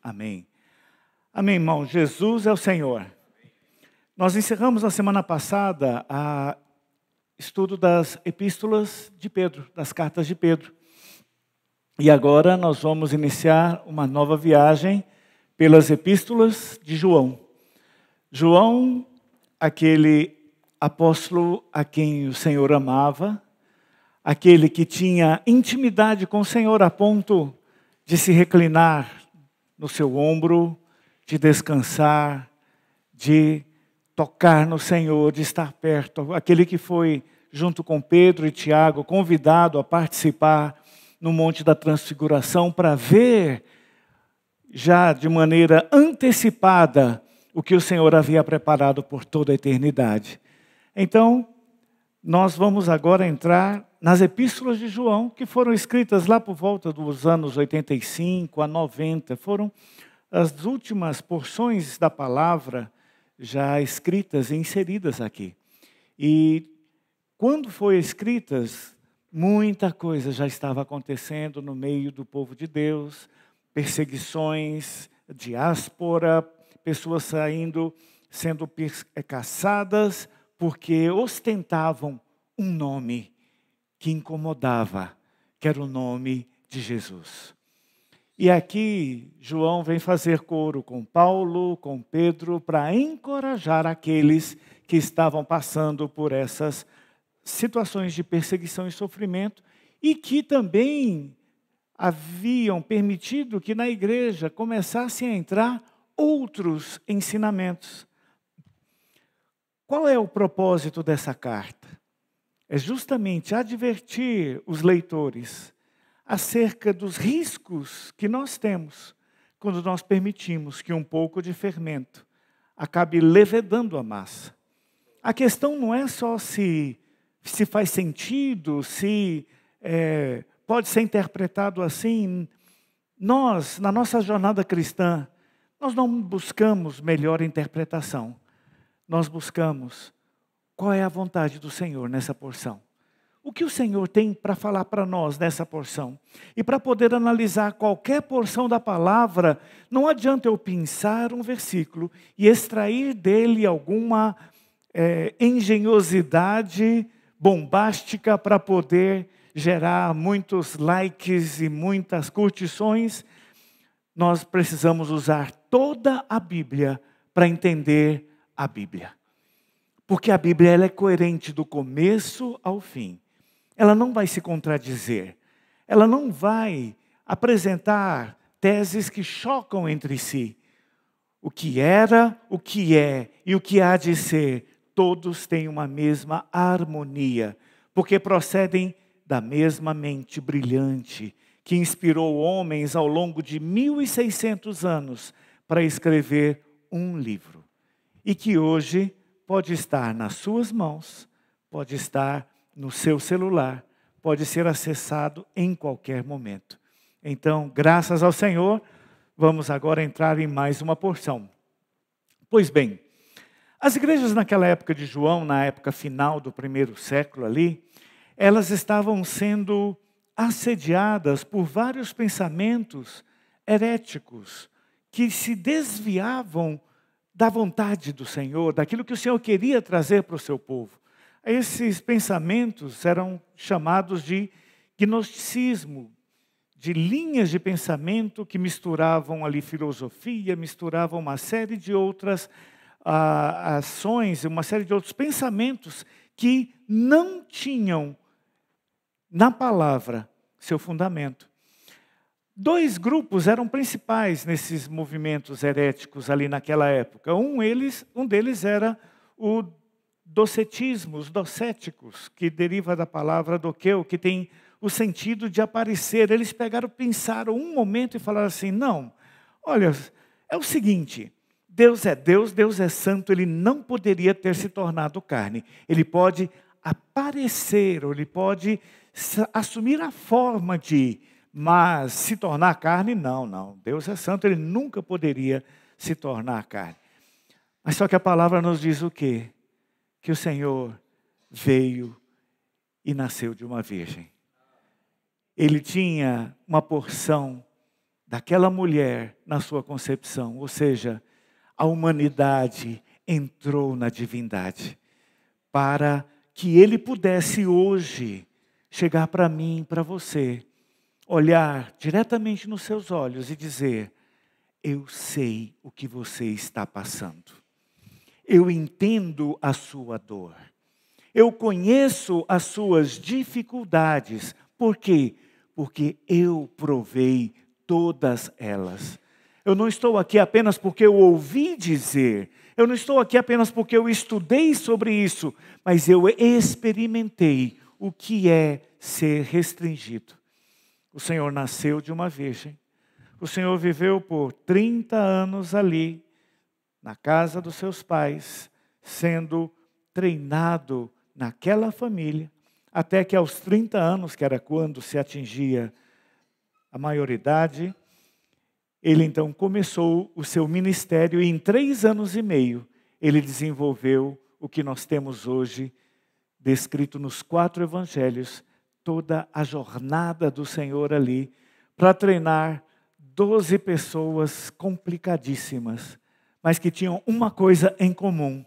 Amém. Amém, irmão. Jesus é o Senhor. Nós encerramos na semana passada o estudo das epístolas de Pedro, das cartas de Pedro. E agora nós vamos iniciar uma nova viagem pelas epístolas de João. João, aquele apóstolo a quem o Senhor amava, aquele que tinha intimidade com o Senhor a ponto de se reclinar no seu ombro, de descansar, de tocar no Senhor, de estar perto. Aquele que foi, junto com Pedro e Tiago, convidado a participar no Monte da Transfiguração para ver, já de maneira antecipada, o que o Senhor havia preparado por toda a eternidade. Então, nós vamos agora entrar nas epístolas de João, que foram escritas lá por volta dos anos 85 a 90. Foram as últimas porções da palavra já escritas e inseridas aqui. E quando foram escritas, muita coisa já estava acontecendo no meio do povo de Deus, perseguições, diáspora, pessoas sendo caçadas porque ostentavam um nome que incomodava, que era o nome de Jesus. E aqui João vem fazer coro com Paulo, com Pedro, para encorajar aqueles que estavam passando por essas situações de perseguição e sofrimento e que também haviam permitido que na igreja começassem a entrar outros ensinamentos. Qual é o propósito dessa carta? É justamente advertir os leitores acerca dos riscos que nós temos quando nós permitimos que um pouco de fermento acabe levedando a massa. A questão não é só se faz sentido, se pode ser interpretado assim. Nós, na nossa jornada cristã, nós não buscamos melhor interpretação. Nós buscamos qual é a vontade do Senhor nessa porção. O que o Senhor tem para falar para nós nessa porção? E para poder analisar qualquer porção da palavra, não adianta eu pensar um versículo e extrair dele alguma engenhosidade bombástica para poder gerar muitos likes e muitas curtições. Nós precisamos usar toda a Bíblia para entender a Bíblia. Porque a Bíblia ela é coerente do começo ao fim. Ela não vai se contradizer. Ela não vai apresentar teses que chocam entre si. O que era, o que é e o que há de ser, todos têm uma mesma harmonia, porque procedem da mesma mente brilhante que inspirou homens ao longo de 1.600 anos para escrever um livro. E que hoje pode estar nas suas mãos, pode estar no seu celular, pode ser acessado em qualquer momento. Então, graças ao Senhor, vamos agora entrar em mais uma porção. Pois bem, as igrejas naquela época de João, na época final do primeiro século ali, elas estavam sendo assediadas por vários pensamentos heréticos que se desviavam da vontade do Senhor, daquilo que o Senhor queria trazer para o seu povo. Esses pensamentos eram chamados de gnosticismo, de linhas de pensamento que misturavam ali filosofia, misturavam uma série de outras ações, uma série de outros pensamentos que não tinham na palavra seu fundamento. Dois grupos eram principais nesses movimentos heréticos ali naquela época. Um deles era o docetismo, os docéticos, que deriva da palavra doqueu, que tem o sentido de aparecer. Eles pensaram um momento e falaram assim, não, olha, é o seguinte, Deus é Deus, Deus é santo, Ele não poderia ter se tornado carne. Ele pode aparecer, ou Ele pode assumir a forma de... Mas se tornar carne, não. Deus é santo, Ele nunca poderia se tornar carne. Mas só que a palavra nos diz o quê? Que o Senhor veio e nasceu de uma virgem. Ele tinha uma porção daquela mulher na sua concepção. Ou seja, a humanidade entrou na divindade para que ele pudesse hoje chegar para mim, para você, olhar diretamente nos seus olhos e dizer: eu sei o que você está passando. Eu entendo a sua dor. Eu conheço as suas dificuldades. Por quê? Porque eu provei todas elas. Eu não estou aqui apenas porque eu ouvi dizer. Eu não estou aqui apenas porque eu estudei sobre isso. Mas eu experimentei o que é ser restringido. O Senhor nasceu de uma virgem. O Senhor viveu por 30 anos ali, na casa dos seus pais, sendo treinado naquela família, até que aos 30 anos, que era quando se atingia a maioridade, ele então começou o seu ministério e em 3 anos e meio ele desenvolveu o que nós temos hoje, descrito nos 4 evangelhos, toda a jornada do Senhor ali, para treinar 12 pessoas complicadíssimas, mas que tinham uma coisa em comum: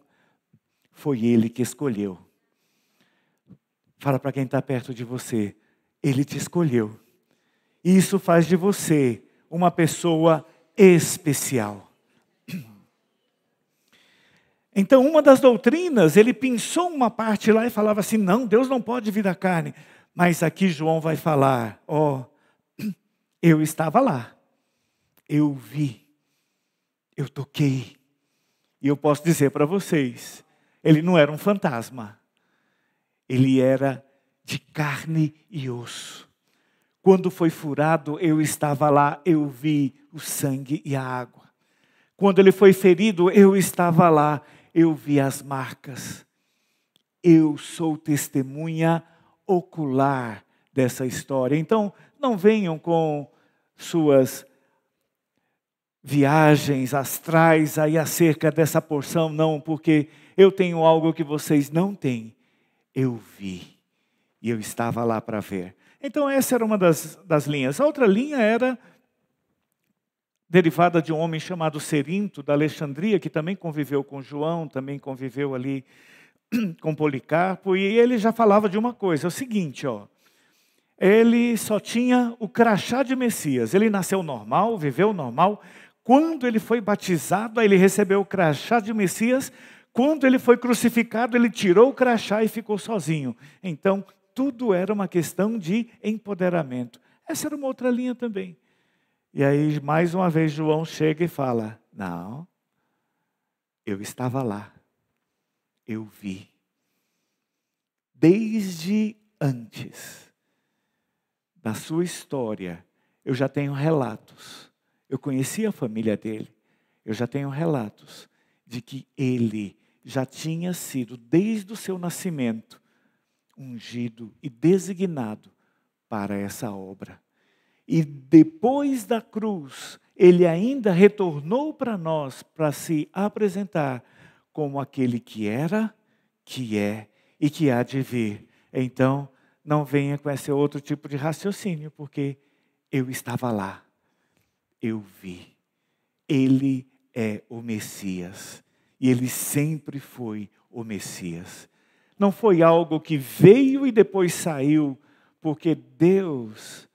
foi ele que escolheu. Fala para quem está perto de você: ele te escolheu. E isso faz de você uma pessoa especial. Então, uma das doutrinas, ele pensou uma parte lá e falava assim: não, Deus não pode vir da carne. Mas aqui João vai falar: eu estava lá, eu vi, eu toquei. E eu posso dizer para vocês, ele não era um fantasma. Ele era de carne e osso. Quando foi furado, eu estava lá, eu vi o sangue e a água. Quando ele foi ferido, eu estava lá, eu vi as marcas. Eu sou testemunha ocular dessa história. Então, não venham com suas viagens astrais aí acerca dessa porção, não, porque eu tenho algo que vocês não têm. Eu vi, e eu estava lá para ver. Então essa era uma das linhas. A outra linha era derivada de um homem chamado Cerinto, da Alexandria, que também conviveu com João, também conviveu ali com Policarpo, e ele já falava de uma coisa: é o seguinte, ele só tinha o crachá de Messias. Ele nasceu normal, viveu normal. Quando ele foi batizado, aí ele recebeu o crachá de Messias. Quando ele foi crucificado, ele tirou o crachá e ficou sozinho. Então, tudo era uma questão de empoderamento. Essa era uma outra linha também. E aí, mais uma vez, João chega e fala: não, eu estava lá, eu vi. Desde antes da sua história, eu já tenho relatos. Eu conheci a família dele. Eu já tenho relatos de que ele já tinha sido, desde o seu nascimento, ungido e designado para essa obra. E depois da cruz, ele ainda retornou para nós para se apresentar como aquele que era, que é e que há de vir. Então, não venha com esse outro tipo de raciocínio, porque eu estava lá, eu vi. Ele é o Messias. E ele sempre foi o Messias. Não foi algo que veio e depois saiu, porque Deus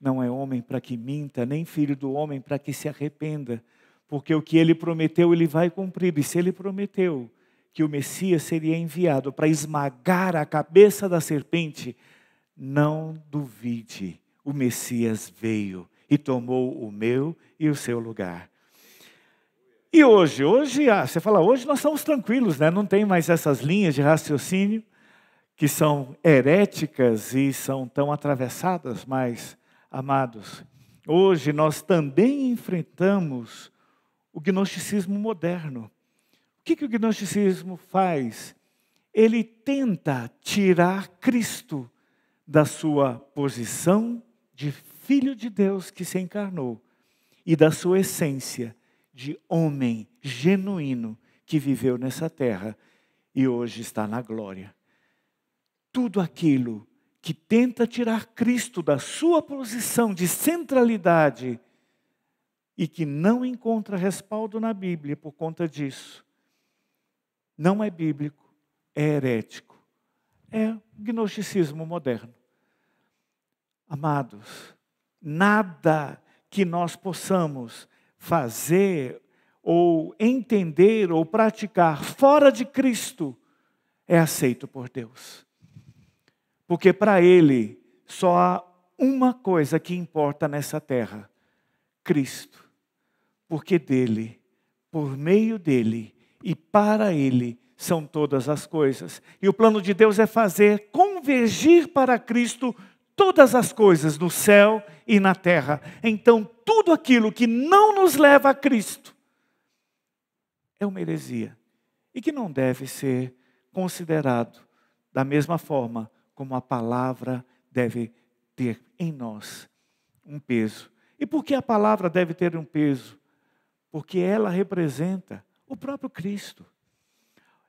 não é homem para que minta, nem filho do homem para que se arrependa. Porque o que ele prometeu, ele vai cumprir. E se ele prometeu que o Messias seria enviado para esmagar a cabeça da serpente, não duvide, o Messias veio e tomou o meu e o seu lugar. E hoje você fala, hoje nós estamos tranquilos, né? Não tem mais essas linhas de raciocínio que são heréticas e são tão atravessadas, mas, amados, hoje nós também enfrentamos o gnosticismo moderno. O que o gnosticismo faz? Ele tenta tirar Cristo da sua posição de Filho de Deus que se encarnou e da sua essência de homem genuíno que viveu nessa terra e hoje está na glória. Tudo aquilo que tenta tirar Cristo da sua posição de centralidade e que não encontra respaldo na Bíblia por conta disso, não é bíblico, é herético, é gnosticismo moderno. Amados, nada que nós possamos fazer, ou entender, ou praticar fora de Cristo é aceito por Deus. Porque para Ele só há uma coisa que importa nessa terra: Cristo. Porque dele, por meio dele e para Ele são todas as coisas. E o plano de Deus é fazer convergir para Cristo todas as coisas no céu e na terra. Então, tudo aquilo que não nos leva a Cristo é uma heresia. E que não deve ser considerado da mesma forma como a palavra deve ter em nós um peso. E por que a palavra deve ter um peso? Porque ela representa o próprio Cristo.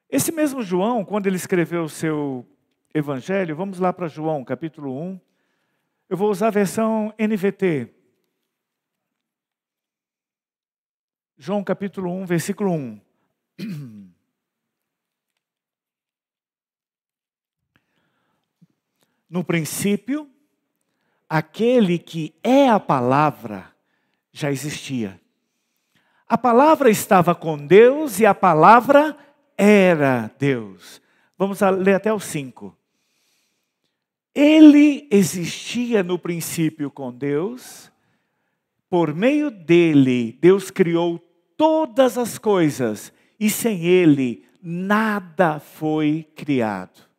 Esse mesmo João, quando ele escreveu o seu evangelho, vamos lá para João, capítulo 1. Eu vou usar a versão NVT. João capítulo 1, versículo 1. No princípio, aquele que é a palavra já existia. A palavra estava com Deus e a palavra era Deus. Vamos ler até o 5. Ele existia no princípio com Deus. Por meio dele, Deus criou todas as coisas. E sem ele, nada foi criado.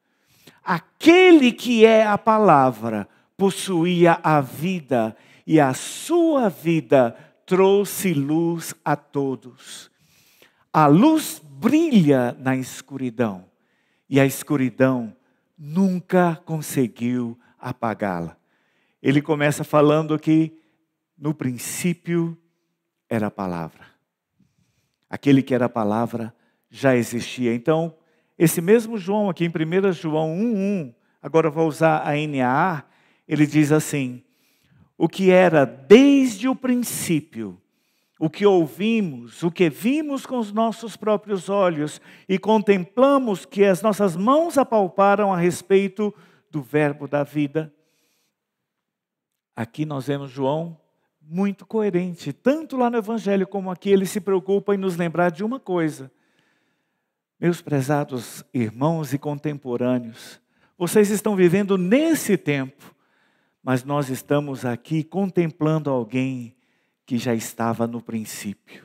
Aquele que é a palavra possuía a vida, e a sua vida trouxe luz a todos. A luz brilha na escuridão, e a escuridão nunca conseguiu apagá-la. Ele começa falando que no princípio era a palavra. Aquele que era a palavra já existia. Então, esse mesmo João aqui em 1 João 1:1, agora eu vou usar a NAA, ele diz assim: o que era desde o princípio, o que ouvimos, o que vimos com os nossos próprios olhos e contemplamos que as nossas mãos apalparam a respeito do verbo da vida. Aqui nós vemos João muito coerente, tanto lá no Evangelho como aqui, ele se preocupa em nos lembrar de uma coisa. Meus prezados irmãos e contemporâneos, vocês estão vivendo nesse tempo, mas nós estamos aqui contemplando alguém que já estava no princípio.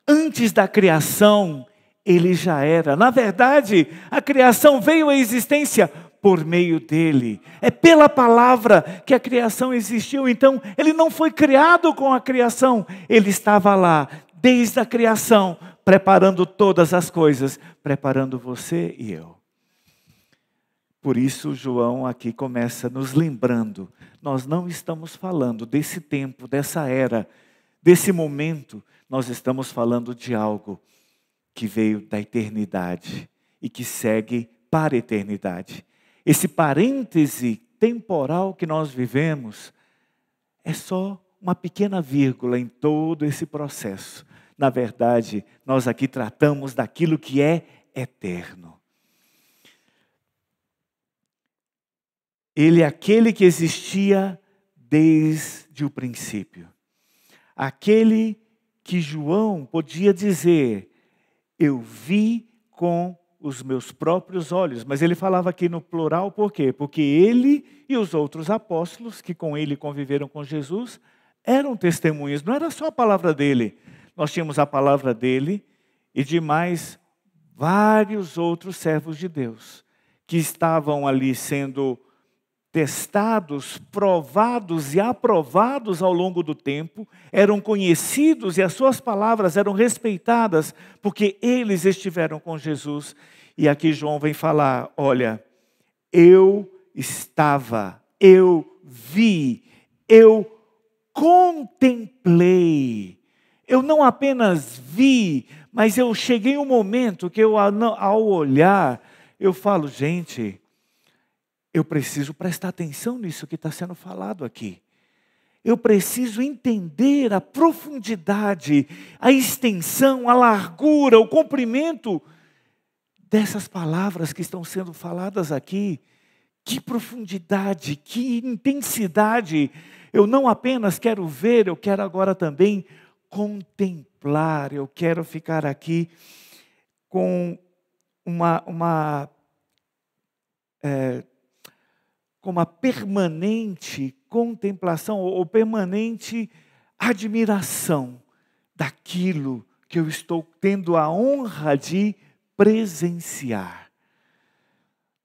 Antes da criação, ele já era. Na verdade, a criação veio à existência por meio dele. É pela palavra que a criação existiu. Então, ele não foi criado com a criação. Ele estava lá, desde a criação, preparando todas as coisas, preparando você e eu. Por isso, João aqui começa nos lembrando, nós não estamos falando desse tempo, dessa era, desse momento, nós estamos falando de algo que veio da eternidade e que segue para a eternidade. Esse parêntese temporal que nós vivemos é só uma pequena vírgula em todo esse processo. Na verdade, nós aqui tratamos daquilo que é eterno. Ele é aquele que existia desde o princípio. Aquele que João podia dizer, eu vi com os meus próprios olhos. Mas ele falava aqui no plural, por quê? Porque ele e os outros apóstolos que com ele conviveram com Jesus eram testemunhas. Não era só a palavra dele. Nós tínhamos a palavra dele e de mais vários outros servos de Deus que estavam ali sendo testados, provados e aprovados ao longo do tempo, eram conhecidos e as suas palavras eram respeitadas, porque eles estiveram com Jesus. E aqui João vem falar, olha, eu estava, eu vi, eu contemplei. Eu não apenas vi, mas eu cheguei um momento que eu, ao olhar, eu falo, gente, eu preciso prestar atenção nisso que está sendo falado aqui. eu preciso entender a profundidade, a extensão, a largura, o comprimento dessas palavras que estão sendo faladas aqui. Que profundidade, que intensidade. Eu não apenas quero ver, eu quero agora também contemplar. Eu quero ficar aqui com uma permanente contemplação ou permanente admiração daquilo que eu estou tendo a honra de presenciar.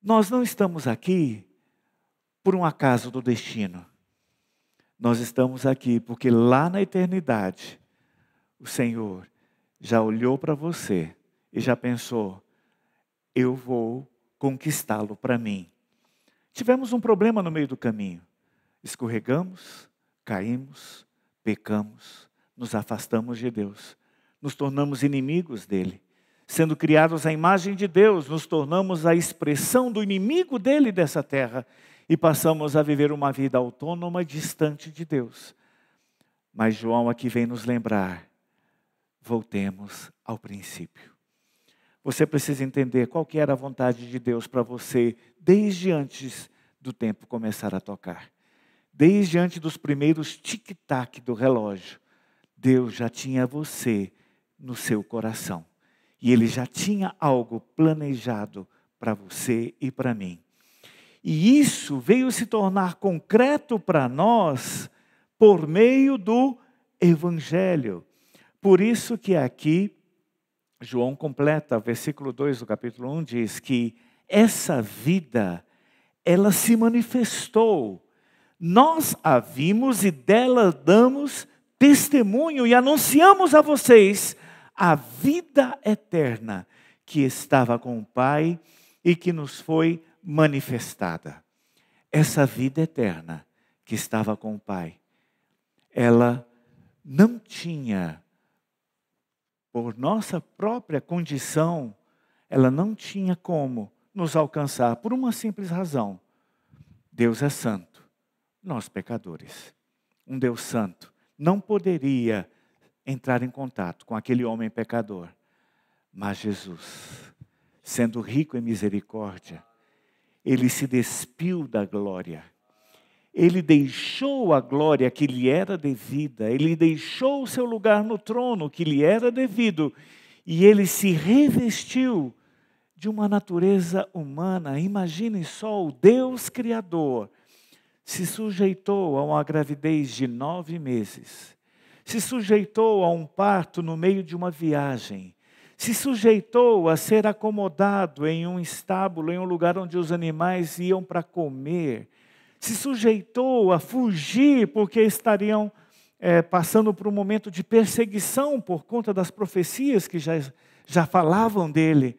Nós não estamos aqui por um acaso do destino. Nós estamos aqui porque lá na eternidade, o Senhor já olhou para você e já pensou, eu vou conquistá-lo para mim. Tivemos um problema no meio do caminho. Escorregamos, caímos, pecamos, nos afastamos de Deus. Nos tornamos inimigos dele. Sendo criados à imagem de Deus, nos tornamos a expressão do inimigo dele dessa terra e passamos a viver uma vida autônoma, distante de Deus. Mas João aqui vem nos lembrar, voltemos ao princípio. Você precisa entender qual que era a vontade de Deus para você desde antes do tempo começar a tocar. Desde antes dos primeiros tic-tac do relógio, Deus já tinha você no seu coração. E Ele já tinha algo planejado para você e para mim. E isso veio se tornar concreto para nós por meio do Evangelho. Por isso que aqui, João completa, versículo 2 do capítulo 1, diz que essa vida, ela se manifestou. Nós a vimos e dela damos testemunho e anunciamos a vocês a vida eterna que estava com o Pai e que nos foi manifestada. Essa vida eterna que estava com o Pai, ela não tinha, por nossa própria condição, ela não tinha como nos alcançar por uma simples razão. Deus é santo, nós pecadores. Um Deus santo não poderia entrar em contato com aquele homem pecador. Mas Jesus, sendo rico em misericórdia, Ele se despiu da glória. Ele deixou a glória que lhe era devida. Ele deixou o seu lugar no trono que lhe era devido. E Ele se revestiu de uma natureza humana. Imaginem só, o Deus Criador se sujeitou a uma gravidez de 9 meses. Se sujeitou a um parto no meio de uma viagem. Se sujeitou a ser acomodado em um estábulo, em um lugar onde os animais iam para comer. Se sujeitou a fugir porque estariam passando por um momento de perseguição por conta das profecias que já falavam dele.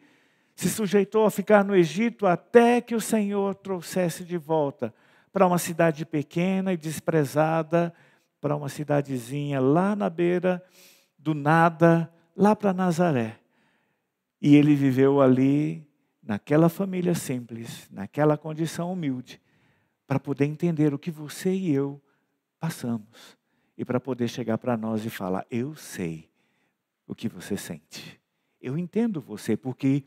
Se sujeitou a ficar no Egito até que o Senhor trouxesse de volta para uma cidade pequena e desprezada, para uma cidadezinha lá na beira do nada, lá para Nazaré. E ele viveu ali, naquela família simples, naquela condição humilde, para poder entender o que você e eu passamos. E para poder chegar para nós e falar, eu sei o que você sente. Eu entendo você, porque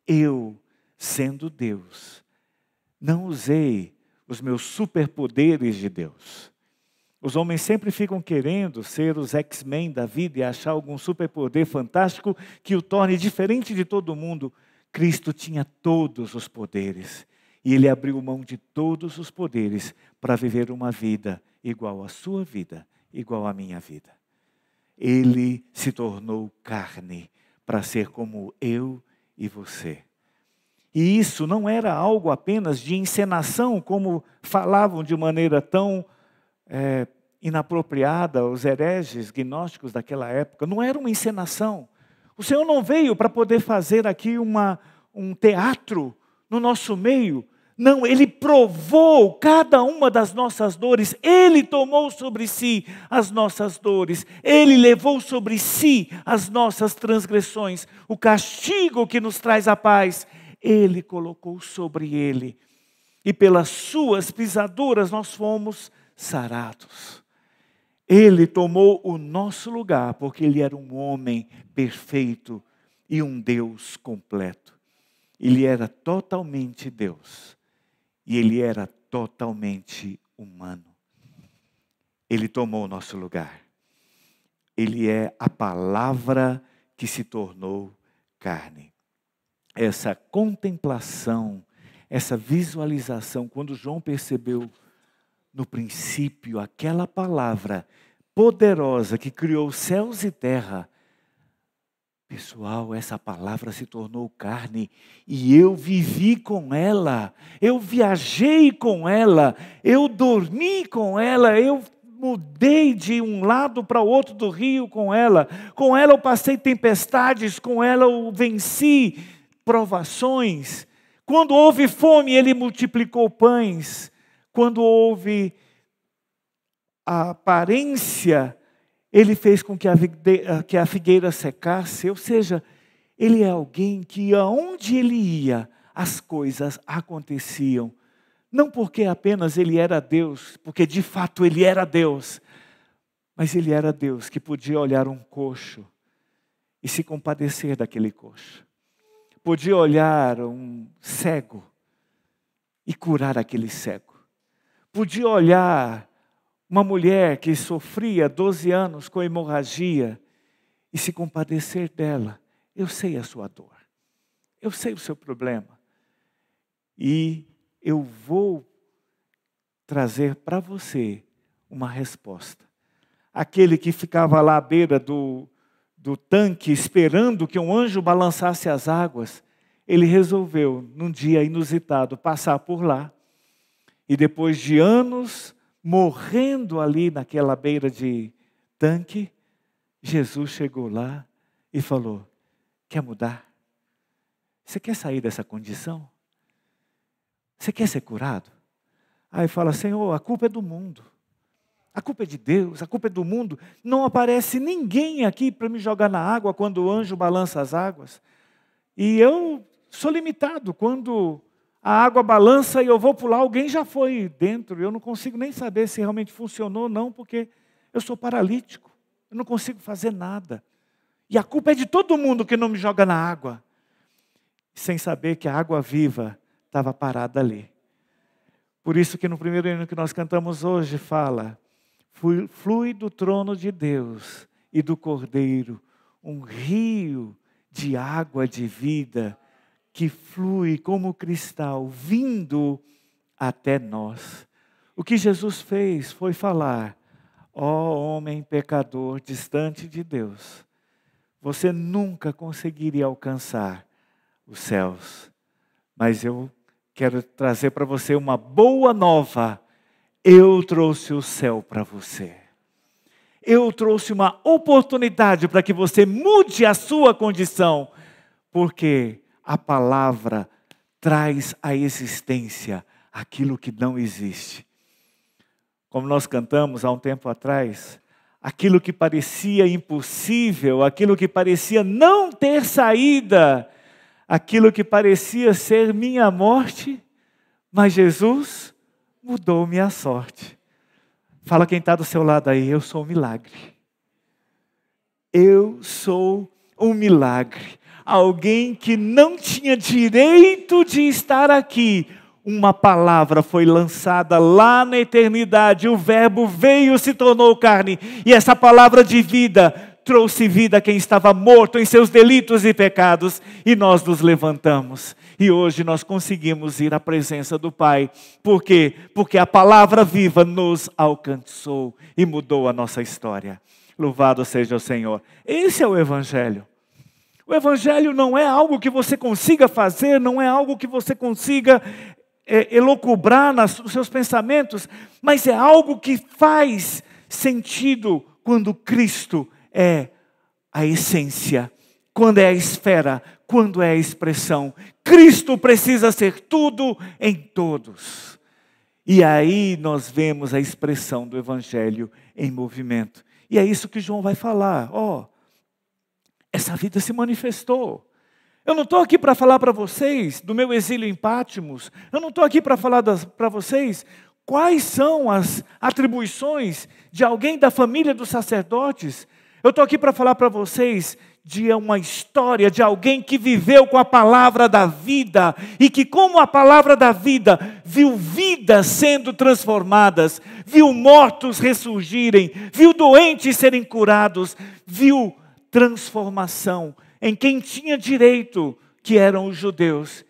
eu, sendo Deus, não usei os meus superpoderes de Deus. Os homens sempre ficam querendo ser os X-Men da vida e achar algum superpoder fantástico que o torne diferente de todo mundo. Cristo tinha todos os poderes. E Ele abriu mão de todos os poderes para viver uma vida igual à sua vida, igual à minha vida. Ele se tornou carne para ser como eu e você. E isso não era algo apenas de encenação, como falavam de maneira tão inapropriada os hereges gnósticos daquela época. Não era uma encenação. O Senhor não veio para poder fazer aqui um teatro no nosso meio. Não, Ele provou cada uma das nossas dores. Ele tomou sobre si as nossas dores. Ele levou sobre si as nossas transgressões. O castigo que nos traz a paz, Ele colocou sobre Ele. E pelas suas pisaduras nós fomos sarados. Ele tomou o nosso lugar, porque Ele era um homem perfeito e um Deus completo. Ele era totalmente Deus e Ele era totalmente humano. Ele tomou o nosso lugar. Ele é a palavra que se tornou carne. Essa contemplação, essa visualização, quando João percebeu no princípio aquela palavra poderosa que criou céus e terra, pessoal, essa palavra se tornou carne e eu vivi com ela, eu viajei com ela, eu dormi com ela, eu mudei de um lado para o outro do rio com ela eu passei tempestades, com ela eu venci provações. Quando houve fome, Ele multiplicou pães. Quando houve a aparência, Ele fez com que a figueira secasse. Ou seja, Ele é alguém que aonde Ele ia, as coisas aconteciam. Não porque apenas Ele era Deus, porque de fato Ele era Deus. Mas Ele era Deus que podia olhar um coxo e se compadecer daquele coxo. Podia olhar um cego e curar aquele cego. Podia olhar uma mulher que sofria 12 anos com hemorragia e se compadecer dela. Eu sei a sua dor. Eu sei o seu problema. E eu vou trazer para você uma resposta. Aquele que ficava lá à beira do tanque, esperando que um anjo balançasse as águas, ele resolveu, num dia inusitado, passar por lá. E depois de anos morrendo ali naquela beira de tanque, Jesus chegou lá e falou: quer mudar? Você quer sair dessa condição? Você quer ser curado? Aí fala: Senhor, a culpa é do mundo. A culpa é de Deus, a culpa é do mundo. Não aparece ninguém aqui para me jogar na água quando o anjo balança as águas. E eu sou limitado. Quando a água balança e eu vou pular, alguém já foi dentro. Eu não consigo nem saber se realmente funcionou ou não, porque eu sou paralítico. Eu não consigo fazer nada. E a culpa é de todo mundo que não me joga na água. Sem saber que a água viva estava parada ali. Por isso que no primeiro hino que nós cantamos hoje fala: flui do trono de Deus e do Cordeiro um rio de água de vida que flui como cristal, vindo até nós. O que Jesus fez foi falar: ó homem pecador, distante de Deus, você nunca conseguiria alcançar os céus. Mas eu quero trazer para você uma boa nova. Eu trouxe o céu para você. Eu trouxe uma oportunidade para que você mude a sua condição. Porque a palavra traz à existência aquilo que não existe. Como nós cantamos há um tempo atrás, aquilo que parecia impossível, aquilo que parecia não ter saída, aquilo que parecia ser minha morte, mas Jesus mudou minha sorte. Fala quem está do seu lado aí: eu sou um milagre. Eu sou um milagre. Alguém que não tinha direito de estar aqui. Uma palavra foi lançada lá na eternidade. O verbo veio, se tornou carne. E essa palavra de vida trouxe vida a quem estava morto em seus delitos e pecados. E nós nos levantamos. E hoje nós conseguimos ir à presença do Pai. Por quê? Porque a palavra viva nos alcançou e mudou a nossa história. Louvado seja o Senhor. Esse é o Evangelho. O Evangelho não é algo que você consiga fazer, não é algo que você consiga elocubrar nos seus pensamentos, mas é algo que faz sentido quando Cristo é a essência, quando é a esfera, quando é a expressão. Cristo precisa ser tudo em todos. E aí nós vemos a expressão do Evangelho em movimento. E é isso que João vai falar. Essa vida se manifestou. Eu não estou aqui para falar para vocês do meu exílio em Pátimos. Eu não estou aqui para falar para vocês quais são as atribuições de alguém da família dos sacerdotes? Eu estou aqui para falar para vocês de uma história de alguém que viveu com a palavra da vida e que, como a palavra da vida, viu vidas sendo transformadas, viu mortos ressurgirem, viu doentes serem curados, viu transformação em quem tinha direito, que eram os judeus,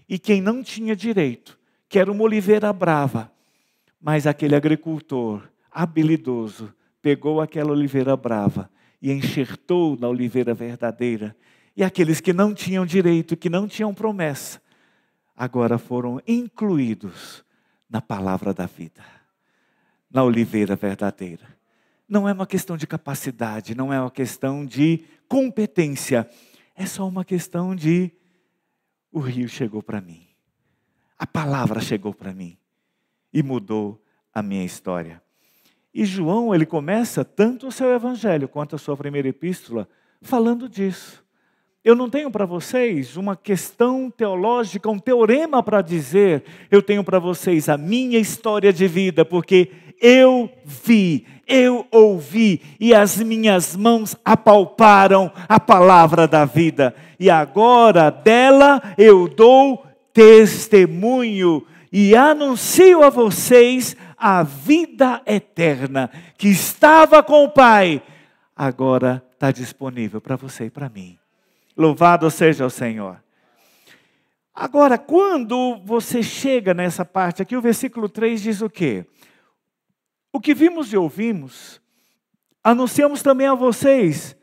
e quem não tinha direito, que era uma oliveira brava. Mas aquele agricultor habilidoso pegou aquela oliveira brava e enxertou na oliveira verdadeira. E aqueles que não tinham direito, que não tinham promessa, agora foram incluídos na palavra da vida, na oliveira verdadeira. Não é uma questão de capacidade, não é uma questão de competência, é só uma questão de: o rio chegou para mim, a palavra chegou para mim e mudou a minha história. E João, ele começa tanto o seu evangelho quanto a sua primeira epístola falando disso. Eu não tenho para vocês uma questão teológica, um teorema para dizer. Eu tenho para vocês a minha história de vida, porque eu vi, eu ouvi e as minhas mãos apalparam a palavra da vida. E agora dela eu dou testemunho e anuncio a vocês a vida eterna que estava com o Pai, agora está disponível para você e para mim. Louvado seja o Senhor. Agora, quando você chega nessa parte aqui, o versículo 3 diz o quê? O que vimos e ouvimos, anunciamos também a vocês,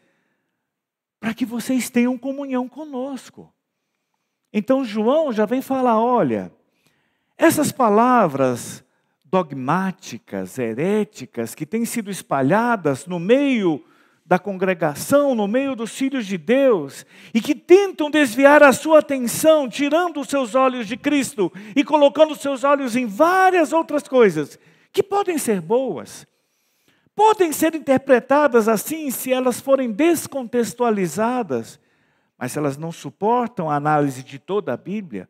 para que vocês tenham comunhão conosco. Então João já vem falar: olha, essas palavras dogmáticas, heréticas, que têm sido espalhadas no meio da congregação, no meio dos filhos de Deus, e que tentam desviar a sua atenção, tirando os seus olhos de Cristo e colocando os seus olhos em várias outras coisas, que podem ser boas, podem ser interpretadas assim se elas forem descontextualizadas, mas se elas não suportam a análise de toda a Bíblia,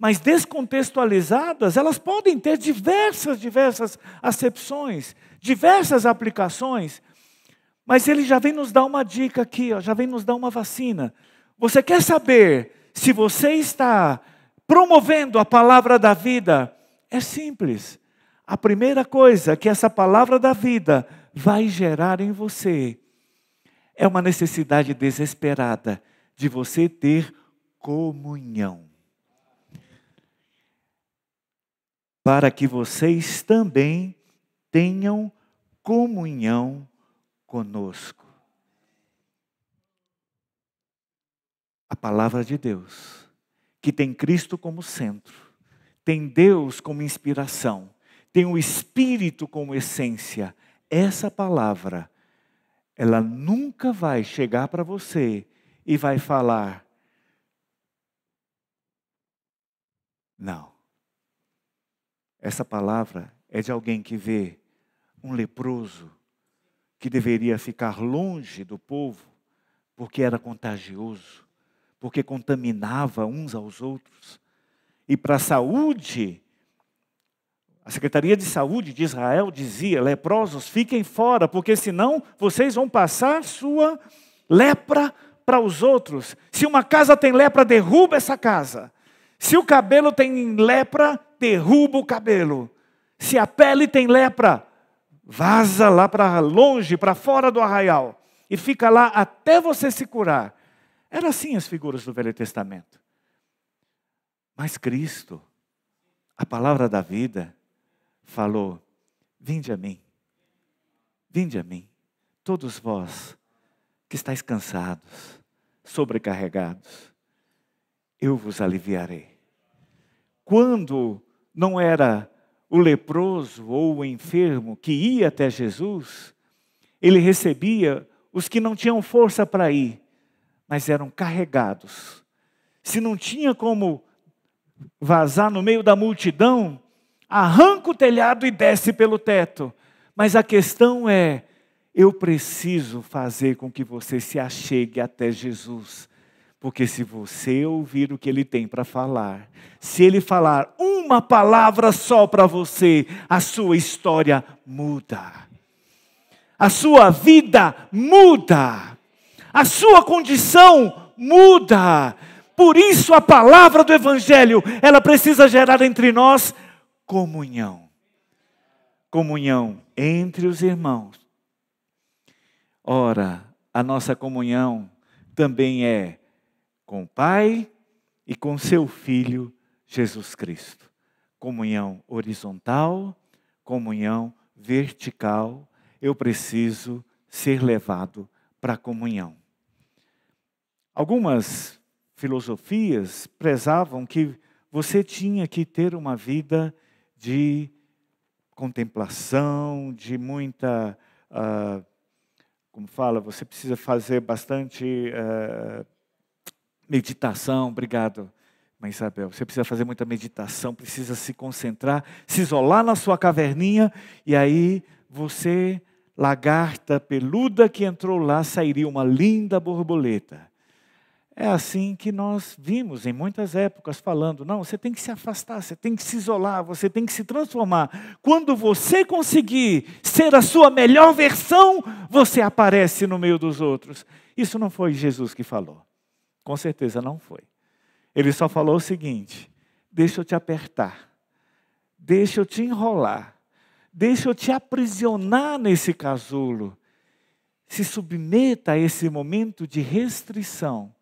mas descontextualizadas, elas podem ter diversas acepções, diversas aplicações. Mas ele já vem nos dar uma dica aqui, já vem nos dar uma vacina. Você quer saber se você está promovendo a palavra da vida? É simples. A primeira coisa que essa palavra da vida vai gerar em você é uma necessidade desesperada de você ter comunhão. Para que vocês também tenham comunhão conosco. A palavra de Deus, que tem Cristo como centro, tem Deus como inspiração, tem o Espírito como essência. Essa palavra, ela nunca vai chegar para você e vai falar: não. Essa palavra é de alguém que vê um leproso que deveria ficar longe do povo, porque era contagioso, porque contaminava uns aos outros. E para a saúde, a Secretaria de Saúde de Israel dizia: leprosos, fiquem fora, porque senão vocês vão passar sua lepra para os outros. Se uma casa tem lepra, derruba essa casa. Se o cabelo tem lepra, derruba o cabelo. Se a pele tem lepra, vaza lá para longe, para fora do arraial. E fica lá até você se curar. Eram assim as figuras do Velho Testamento. Mas Cristo, a palavra da vida, falou: vinde a mim, todos vós que estáis cansados, sobrecarregados, eu vos aliviarei. Quando não era o leproso ou o enfermo que ia até Jesus, ele recebia os que não tinham força para ir, mas eram carregados. Se não tinha como vazar no meio da multidão, arranca o telhado e desce pelo teto. Mas a questão é: eu preciso fazer com que você se achegue até Jesus, Porque se você ouvir o que ele tem para falar, se ele falar uma palavra só para você, a sua história muda. A sua vida muda. A sua condição muda. Por isso a palavra do Evangelho, ela precisa gerar entre nós comunhão. Comunhão entre os irmãos. Ora, a nossa comunhão também é com o Pai e com seu Filho Jesus Cristo. Comunhão horizontal, comunhão vertical. Eu preciso ser levado para a comunhão. Algumas filosofias prezavam que você tinha que ter uma vida de contemplação, de muita, como fala, você precisa fazer bastante meditação, obrigado, Mãe Isabel. Você precisa fazer muita meditação, precisa se concentrar, se isolar na sua caverninha, e aí você, lagarta peluda que entrou lá, sairia uma linda borboleta. É assim que nós vimos em muitas épocas falando, não, você tem que se afastar, você tem que se isolar, você tem que se transformar. Quando você conseguir ser a sua melhor versão, você aparece no meio dos outros. Isso não foi Jesus que falou. Com certeza não foi. Ele só falou o seguinte: deixa eu te apertar, deixa eu te enrolar, deixa eu te aprisionar nesse casulo. Se submeta a esse momento de restrição,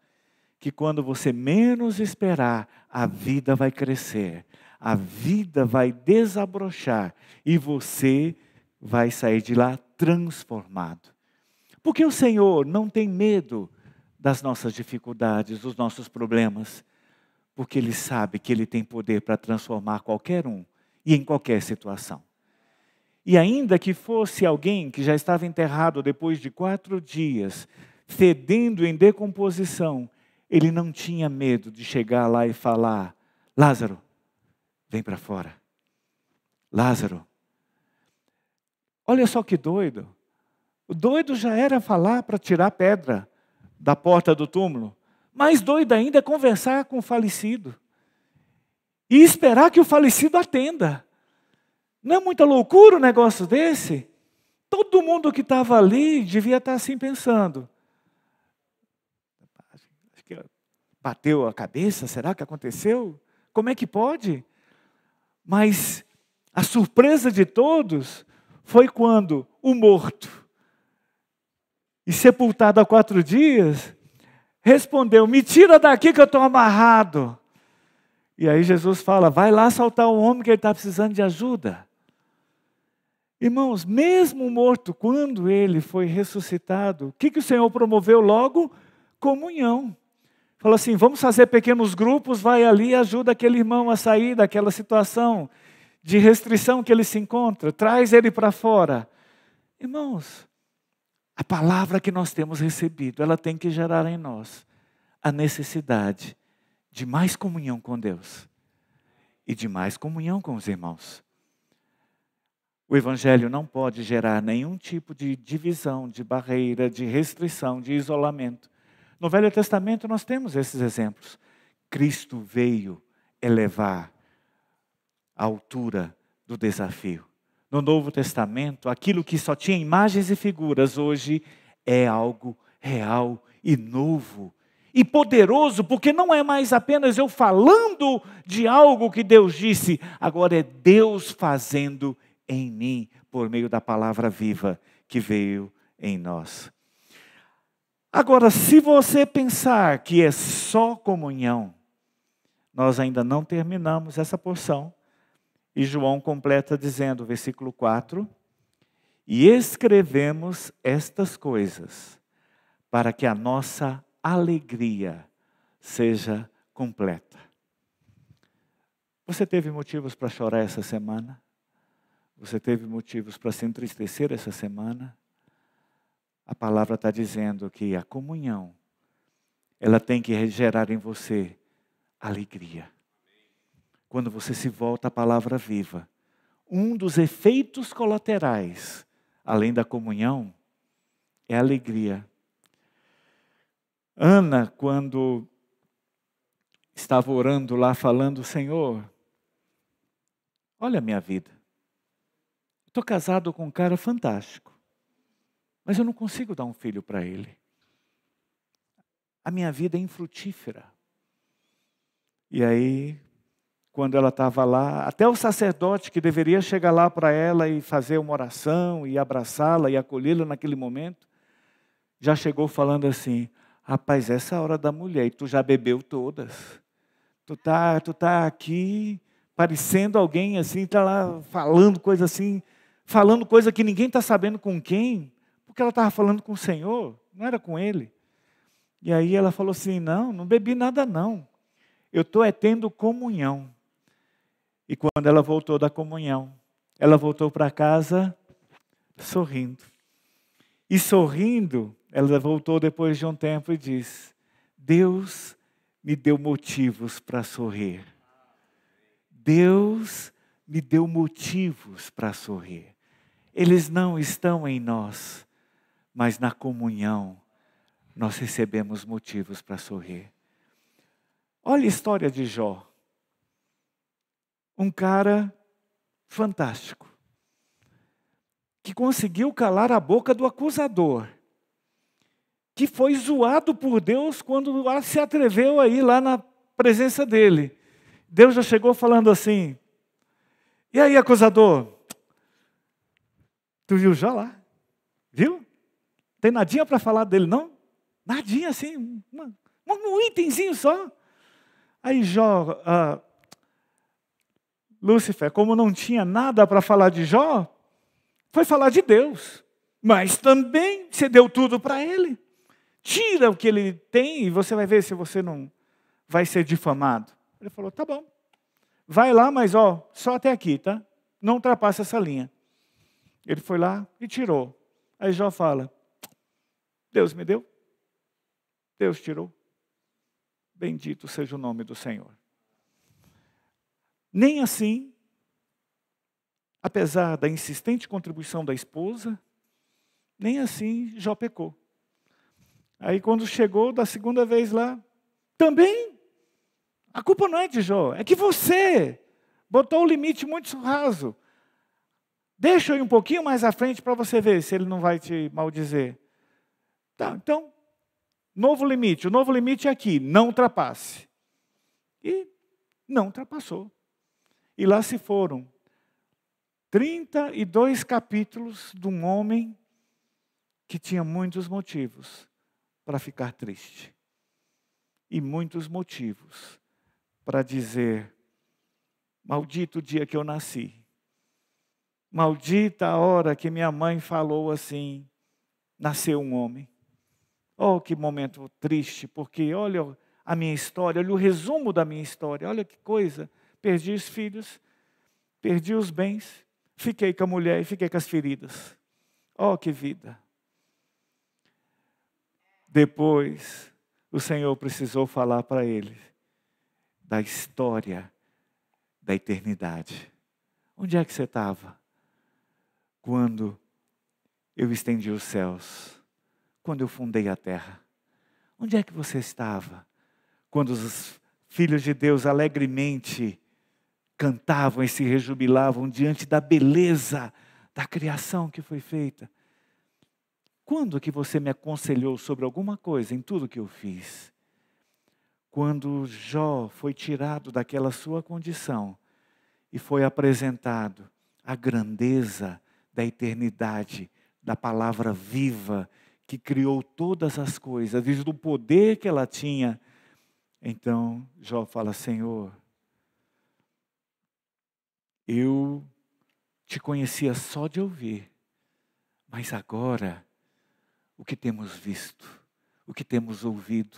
que quando você menos esperar, a vida vai crescer, a vida vai desabrochar e você vai sair de lá transformado. Porque o Senhor não tem medo das nossas dificuldades, dos nossos problemas, porque Ele sabe que Ele tem poder para transformar qualquer um e em qualquer situação. E ainda que fosse alguém que já estava enterrado depois de 4 dias, fedendo em decomposição, Ele não tinha medo de chegar lá e falar: Lázaro, vem para fora. Lázaro. Olha só que doido. O doido já era falar para tirar a pedra da porta do túmulo. Mais doido ainda é conversar com o falecido. E esperar que o falecido atenda. Não é muita loucura um negócio desse? Todo mundo que estava ali devia estar assim pensando. Acho que bateu a cabeça, será que aconteceu? Como é que pode? Mas a surpresa de todos foi quando o morto, e sepultado há 4 dias, respondeu: me tira daqui que eu estou amarrado. E aí Jesus fala: vai lá saltar o homem que ele está precisando de ajuda. Irmãos, mesmo morto, quando ele foi ressuscitado, o que o Senhor promoveu logo? Comunhão. Falou assim: vamos fazer pequenos grupos, vai ali e ajuda aquele irmão a sair daquela situação de restrição que ele se encontra, traz ele para fora. Irmãos, a palavra que nós temos recebido, ela tem que gerar em nós a necessidade de mais comunhão com Deus e de mais comunhão com os irmãos. O Evangelho não pode gerar nenhum tipo de divisão, de barreira, de restrição, de isolamento. No Velho Testamento nós temos esses exemplos. Cristo veio elevar a altura do desafio. No Novo Testamento, aquilo que só tinha imagens e figuras, hoje é algo real e novo. E poderoso, porque não é mais apenas eu falando de algo que Deus disse, agora é Deus fazendo em mim, por meio da palavra viva que veio em nós. Agora, se você pensar que é só comunhão, nós ainda não terminamos essa porção. E João completa dizendo, versículo 4, e escrevemos estas coisas para que a nossa alegria seja completa. Você teve motivos para chorar essa semana? Você teve motivos para se entristecer essa semana? A palavra está dizendo que a comunhão, ela tem que gerar em você alegria. Quando você se volta à palavra viva, um dos efeitos colaterais, além da comunhão, é a alegria. Ana, quando estava orando lá, falando, Senhor, olha a minha vida. Estou casado com um cara fantástico, mas eu não consigo dar um filho para ele. A minha vida é infrutífera. E aí, quando ela estava lá, até o sacerdote que deveria chegar lá para ela e fazer uma oração, e abraçá-la e acolhê-la naquele momento, já chegou falando assim, rapaz, essa é a hora da mulher, e tu já bebeu todas. Tu tá aqui parecendo alguém assim, tá lá falando coisa assim, falando coisa que ninguém está sabendo com quem, porque ela estava falando com o Senhor, não era com ele. E aí ela falou assim, não bebi nada não, eu estou tendo comunhão. E quando ela voltou da comunhão, ela voltou para casa sorrindo. E sorrindo, ela voltou depois de um tempo e disse, Deus me deu motivos para sorrir. Deus me deu motivos para sorrir. Eles não estão em nós, mas na comunhão nós recebemos motivos para sorrir. Olha a história de Jó. Um cara fantástico, que conseguiu calar a boca do acusador, que foi zoado por Deus quando se atreveu a ir lá na presença dele. Deus já chegou falando assim, e aí acusador, tu viu Jó lá? Viu? Tem nadinha para falar dele não? Nadinha assim, um itemzinho só. Aí Jó, Lúcifer, como não tinha nada para falar de Jó, foi falar de Deus. Mas também você deu tudo para ele. Tira o que ele tem e você vai ver se você não vai ser difamado. Ele falou, tá bom. Vai lá, mas só até aqui, tá? Não ultrapassa essa linha. Ele foi lá e tirou. Aí Jó fala, Deus me deu, Deus tirou. Bendito seja o nome do Senhor. Nem assim, apesar da insistente contribuição da esposa, nem assim Jó pecou. Aí quando chegou da segunda vez lá, também, a culpa não é de Jó, é que você botou o limite muito raso. Deixa eu ir um pouquinho mais à frente para você ver se ele não vai te maldizer. Tá, então, novo limite. O novo limite é aqui, não ultrapasse. E não ultrapassou. E lá se foram 32 capítulos de um homem que tinha muitos motivos para ficar triste. E muitos motivos para dizer, maldito o dia que eu nasci. Maldita a hora que minha mãe falou assim, nasceu um homem. Oh, que momento triste, porque olha a minha história, olha o resumo da minha história, olha que coisa. Perdi os filhos, perdi os bens, fiquei com a mulher e fiquei com as feridas. Oh, que vida. Depois, o Senhor precisou falar para ele da história da eternidade. Onde é que você estava quando eu estendi os céus? Quando eu fundei a terra? Onde é que você estava quando os filhos de Deus alegremente cantavam e se rejubilavam diante da beleza da criação que foi feita? Quando que você me aconselhou sobre alguma coisa em tudo que eu fiz? Quando Jó foi tirado daquela sua condição e foi apresentado a grandeza da eternidade, da palavra viva que criou todas as coisas, desde o poder que ela tinha. Então Jó fala, Senhor, eu te conhecia só de ouvir, mas agora o que temos visto, o que temos ouvido,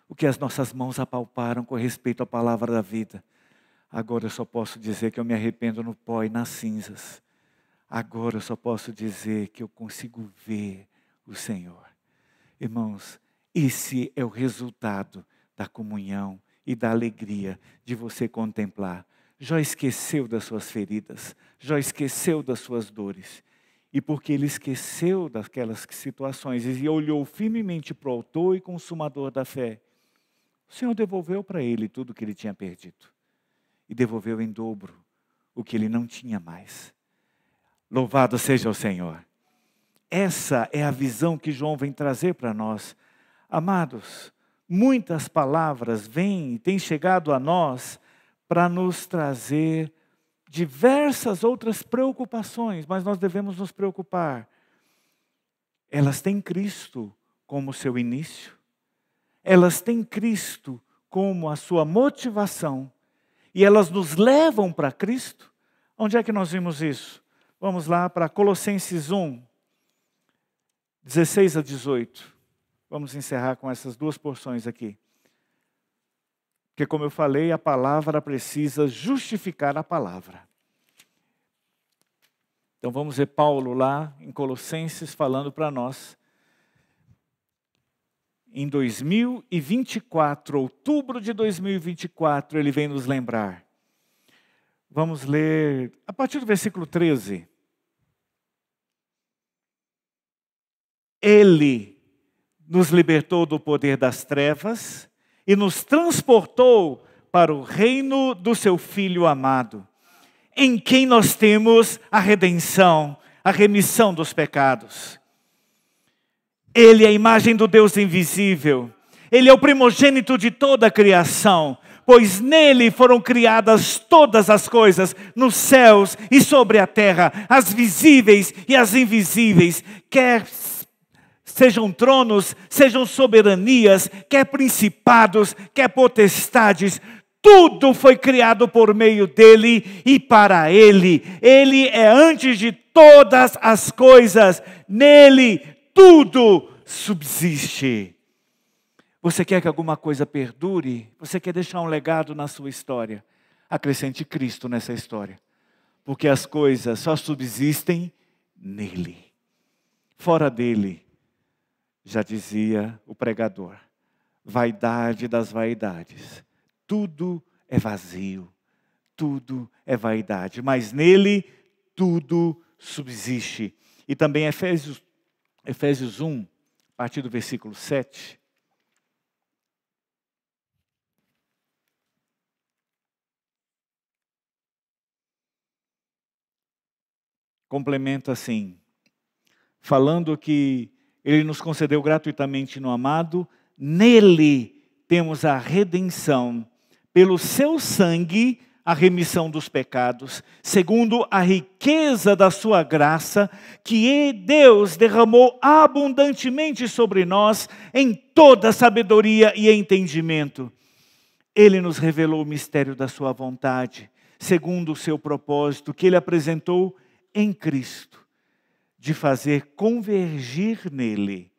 o que as nossas mãos apalparam com respeito à palavra da vida, agora eu só posso dizer que eu me arrependo no pó e nas cinzas. Agora eu só posso dizer que eu consigo ver o Senhor. Irmãos, esse é o resultado da comunhão e da alegria de você contemplar. Jó esqueceu das suas feridas, Jó esqueceu das suas dores. e porque ele esqueceu daquelas situações e olhou firmemente para o autor e consumador da fé, o Senhor devolveu para ele tudo o que ele tinha perdido. E devolveu em dobro o que ele não tinha mais. Louvado seja o Senhor. Essa é a visão que João vem trazer para nós. Amados, muitas palavras vêm e têm chegado a nós para nos trazer diversas outras preocupações, mas nós devemos nos preocupar. Elas têm Cristo como seu início, elas têm Cristo como a sua motivação, e elas nos levam para Cristo. Onde é que nós vimos isso? Vamos lá para Colossenses 1, 16 a 18. Vamos encerrar com essas duas porções aqui. Porque, como eu falei, a palavra precisa justificar a palavra. Então vamos ver Paulo lá em Colossenses falando para nós. Em 2024, outubro de 2024, ele vem nos lembrar. Vamos ler a partir do versículo 13. Ele nos libertou do poder das trevas e nos transportou para o reino do seu Filho amado, em quem nós temos a redenção, a remissão dos pecados. Ele é a imagem do Deus invisível. Ele é o primogênito de toda a criação, pois nele foram criadas todas as coisas, nos céus e sobre a terra, as visíveis e as invisíveis, quer sejam tronos, sejam soberanias, quer principados, quer potestades. Tudo foi criado por meio dele e para ele. Ele é antes de todas as coisas. Nele tudo subsiste. Você quer que alguma coisa perdure? Você quer deixar um legado na sua história? Acrescente Cristo nessa história. Porque as coisas só subsistem nele. Fora dele, já dizia o pregador, vaidade das vaidades. Tudo é vazio, tudo é vaidade, mas nele tudo subsiste. E também Efésios 1, a partir do versículo 7. Complementa assim, falando que ele nos concedeu gratuitamente no amado, nele temos a redenção, pelo seu sangue, a remissão dos pecados, segundo a riqueza da sua graça, que Deus derramou abundantemente sobre nós, em toda sabedoria e entendimento. Ele nos revelou o mistério da sua vontade, segundo o seu propósito, que ele apresentou em Cristo, de fazer convergir nele,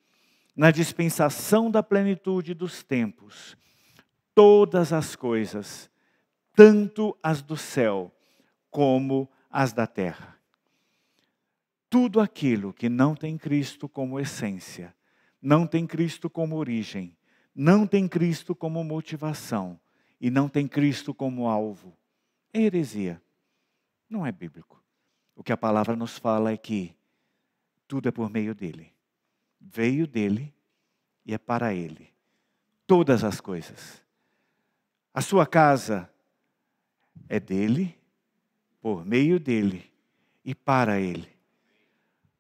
na dispensação da plenitude dos tempos, todas as coisas, tanto as do céu como as da terra. Tudo aquilo que não tem Cristo como essência, não tem Cristo como origem, não tem Cristo como motivação e não tem Cristo como alvo, é heresia, não é bíblico. O que a palavra nos fala é que tudo é por meio dele, veio dele e é para ele. Todas as coisas. A sua casa é dele, por meio dele e para ele.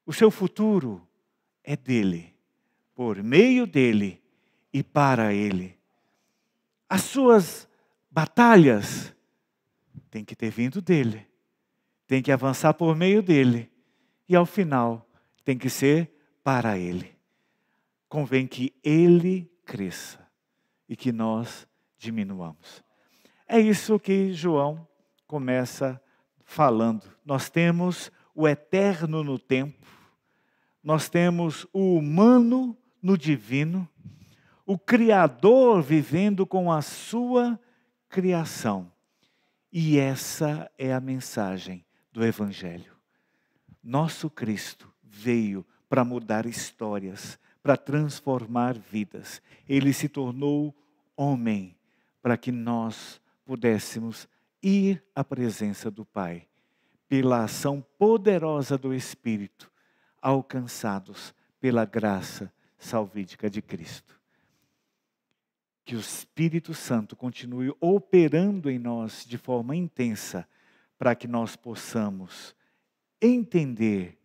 O seu futuro é dele, por meio dele e para ele. As suas batalhas têm que ter vindo dele, tem que avançar por meio dele e ao final tem que ser para ele. Convém que ele cresça e que nós diminuamos. É isso que João começa falando. Nós temos o eterno no tempo, nós temos o humano no divino, o Criador vivendo com a sua criação. E essa é a mensagem do Evangelho. Nosso Cristo veio para mudar histórias, para transformar vidas. Ele se tornou homem para que nós pudéssemos ir à presença do Pai, pela ação poderosa do Espírito, alcançados pela graça salvífica de Cristo. Que o Espírito Santo continue operando em nós de forma intensa, para que nós possamos entender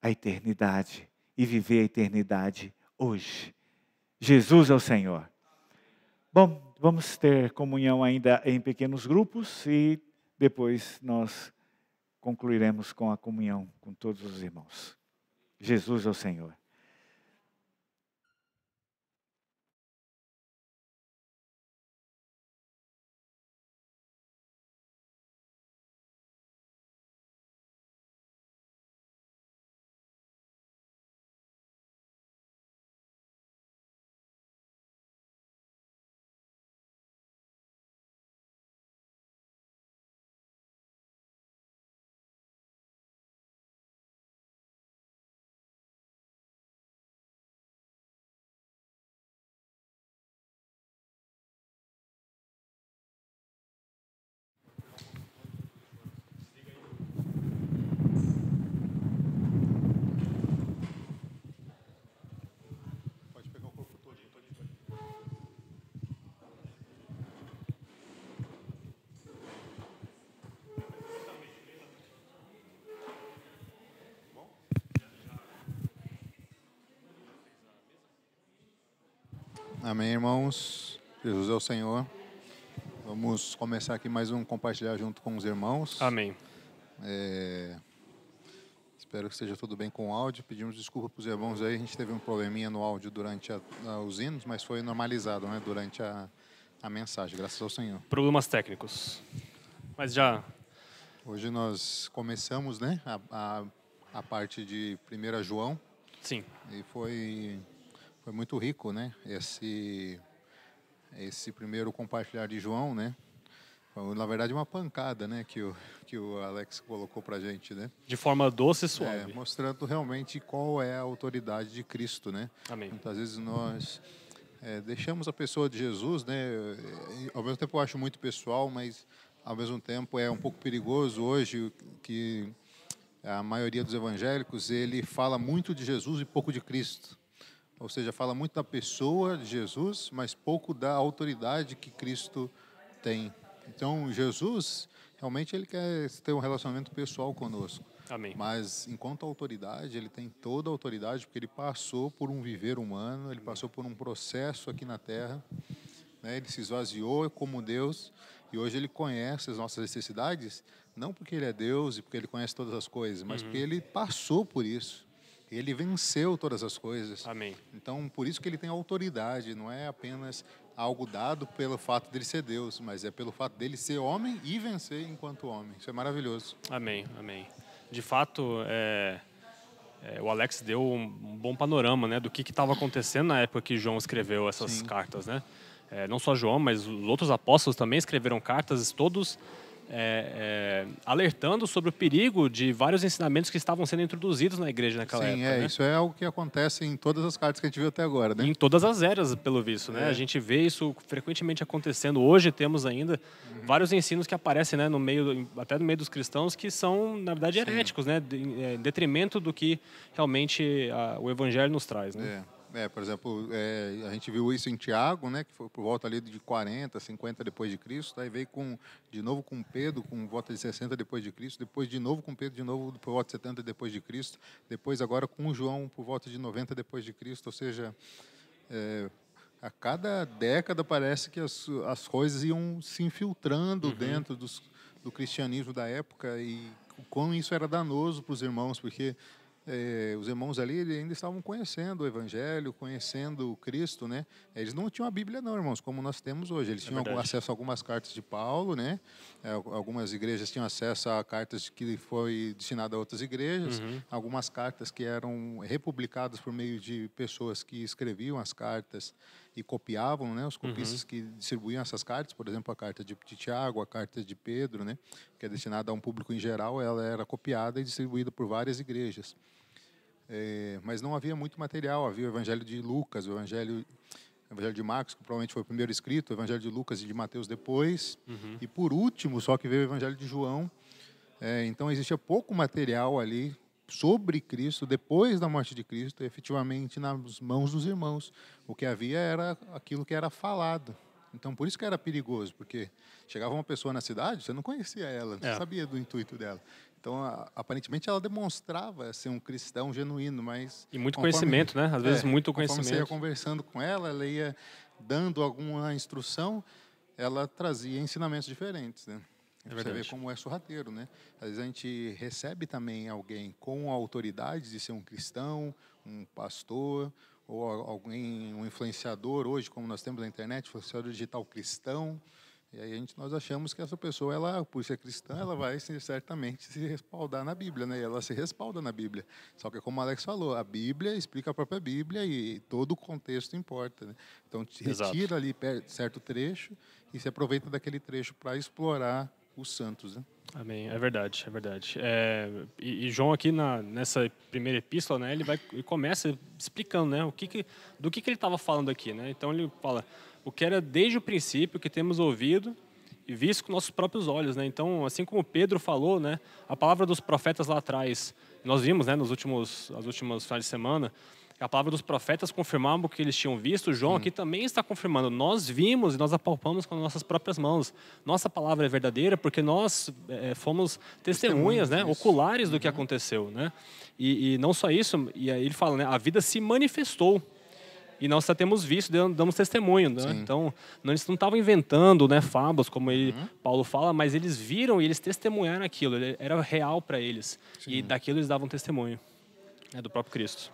a eternidade e viver a eternidade hoje. Jesus é o Senhor. Bom, vamos ter comunhão ainda em pequenos grupos e depois nós concluiremos com a comunhão com todos os irmãos. Jesus é o Senhor. Amém, irmãos. Jesus é o Senhor. Vamos começar aqui mais um compartilhar junto com os irmãos. Amém. Espero que esteja tudo bem com o áudio. Pedimos desculpa para os irmãos aí. A gente teve um probleminha no áudio durante os hinos, mas foi normalizado, né, durante a mensagem. Graças ao Senhor. Problemas técnicos. Mas já... Hoje nós começamos, né, a parte de 1 João. Sim. E foi muito rico, né, esse primeiro compartilhar de João, né? Foi, na verdade, uma pancada, né, que o Alex colocou pra gente, né? De forma doce e suave. Mostrando realmente qual é a autoridade de Cristo, né? Amém. Muitas vezes nós deixamos a pessoa de Jesus, né? Ao mesmo tempo eu acho muito pessoal, mas ao mesmo tempo é um pouco perigoso hoje que a maioria dos evangélicos, ele fala muito de Jesus e pouco de Cristo. Ou seja, fala muito da pessoa de Jesus, mas pouco da autoridade que Cristo tem. Então, Jesus, realmente, ele quer ter um relacionamento pessoal conosco. Amém. Mas, enquanto autoridade, ele tem toda a autoridade, porque ele passou por um viver humano, ele passou por um processo aqui na Terra, né? Ele se esvaziou como Deus, e hoje ele conhece as nossas necessidades, não porque ele é Deus e porque ele conhece todas as coisas, mas porque ele passou por isso. Ele venceu todas as coisas. Amém. Então, por isso que ele tem autoridade, não é apenas algo dado pelo fato dele ser Deus, mas é pelo fato dele ser homem e vencer enquanto homem. Isso é maravilhoso. Amém, amém. De fato, o Alex deu um bom panorama, né, do que estava acontecendo na época que João escreveu essas cartas, né? Não só João, mas os outros apóstolos também escreveram cartas, todos alertando sobre o perigo de vários ensinamentos que estavam sendo introduzidos na igreja naquela época. Né? Isso é algo que acontece em todas as cartas que a gente viu até agora, né? Em todas as eras, pelo visto, né? A gente vê isso frequentemente acontecendo. Hoje temos ainda vários ensinos que aparecem, né, até no meio dos cristãos, que são, na verdade, heréticos, né? Em detrimento do que realmente o Evangelho nos traz, né? Por exemplo, a gente viu isso em Tiago, né, que foi por volta ali de 40, 50 depois de Cristo, aí veio de novo com Pedro, com volta de 60 depois de Cristo, depois de novo com Pedro, de novo por volta de 70 depois de Cristo, depois agora com João por volta de 90 depois de Cristo, ou seja, a cada década parece que as coisas iam se infiltrando dentro do cristianismo da época e o quão isso era danoso para os irmãos, porque os irmãos ali ainda estavam conhecendo o Evangelho, conhecendo o Cristo, né? Eles não tinham a Bíblia não, irmãos, como nós temos hoje. Eles tinham acesso a algumas cartas de Paulo, né? Algumas igrejas tinham acesso a cartas que foi destinada a outras igrejas, algumas cartas que eram republicadas por meio de pessoas que escreviam as cartas e copiavam, né? Os copistas que distribuíam essas cartas, por exemplo, a carta de Tiago, a carta de Pedro, né? Que é destinada a um público em geral, ela era copiada e distribuída por várias igrejas. Mas não havia muito material, havia o Evangelho de Lucas, o Evangelho de Marcos, que provavelmente foi o primeiro escrito, o Evangelho de Lucas e de Mateus depois, e por último, só que veio o Evangelho de João. Então existia pouco material ali sobre Cristo, depois da morte de Cristo, efetivamente nas mãos dos irmãos. O que havia era aquilo que era falado. Então, por isso que era perigoso, porque chegava uma pessoa na cidade, você não conhecia ela, não sabia do intuito dela. Então, aparentemente, ela demonstrava ser um cristão genuíno, mas... E muito conhecimento, né? Às vezes muito conforme conhecimento. você ia conversando com ela, ela ia dando alguma instrução, ela trazia ensinamentos diferentes, né? Você vê como é sorrateiro, né? Às vezes a gente recebe também alguém com a autoridade de ser um cristão, um pastor, ou alguém, um influenciador, hoje, como nós temos na internet, influenciador digital cristão, e aí nós achamos que essa pessoa, ela, por ser cristã, ela vai certamente se respaldar na Bíblia, né? E ela se respalda na Bíblia. Só que, como o Alex falou, a Bíblia explica a própria Bíblia e todo o contexto importa, né? Então, retira ali certo trecho e se aproveita daquele trecho para explorar os santos, né? Amém, é verdade, é verdade. E João aqui nessa primeira epístola, né, ele começa explicando, né, do que ele estava falando aqui, né? Então ele fala o que era desde o princípio, que temos ouvido e visto com nossos próprios olhos, né? Então, assim como Pedro falou, né, a palavra dos profetas lá atrás, nós vimos, né, as últimas finais de semana, a palavra dos profetas confirmava o que eles tinham visto. João aqui também está confirmando. Nós vimos e nós apalpamos com nossas próprias mãos. Nossa palavra é verdadeira porque nós fomos testemunhas, né, oculares do que aconteceu, né? E não só isso, e aí ele fala, né, a vida se manifestou. E nós só temos visto, damos testemunho, né? Então, eles não estavam inventando, né, fábulas, como Paulo fala, mas eles viram e eles testemunharam aquilo. Era real para eles. Sim. E daquilo eles davam testemunho, né, do próprio Cristo.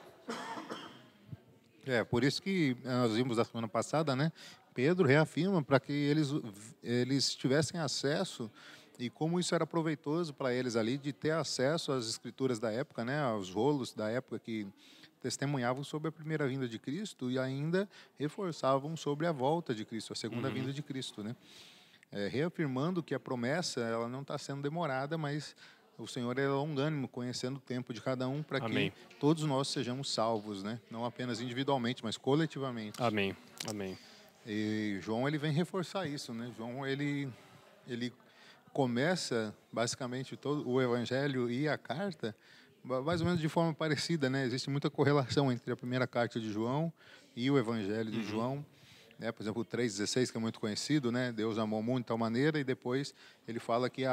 Por isso que nós vimos na semana passada, né? Pedro reafirma para que eles tivessem acesso, e como isso era proveitoso para eles ali, de ter acesso às escrituras da época, né? Aos rolos da época que testemunhavam sobre a primeira vinda de Cristo e ainda reforçavam sobre a volta de Cristo, a segunda vinda de Cristo, né? Reafirmando que a promessa ela não está sendo demorada, mas o Senhor é longânimo, conhecendo o tempo de cada um, para que todos nós sejamos salvos, né? Não apenas individualmente, mas coletivamente. Amém. Amém. E João ele vem reforçar isso, né? João ele começa basicamente todo o Evangelho e a carta mais ou menos de forma parecida, né? Existe muita correlação entre a primeira carta de João e o Evangelho de João. Por exemplo, o 3,16, que é muito conhecido, né? Deus amou muito de tal maneira, e depois ele fala que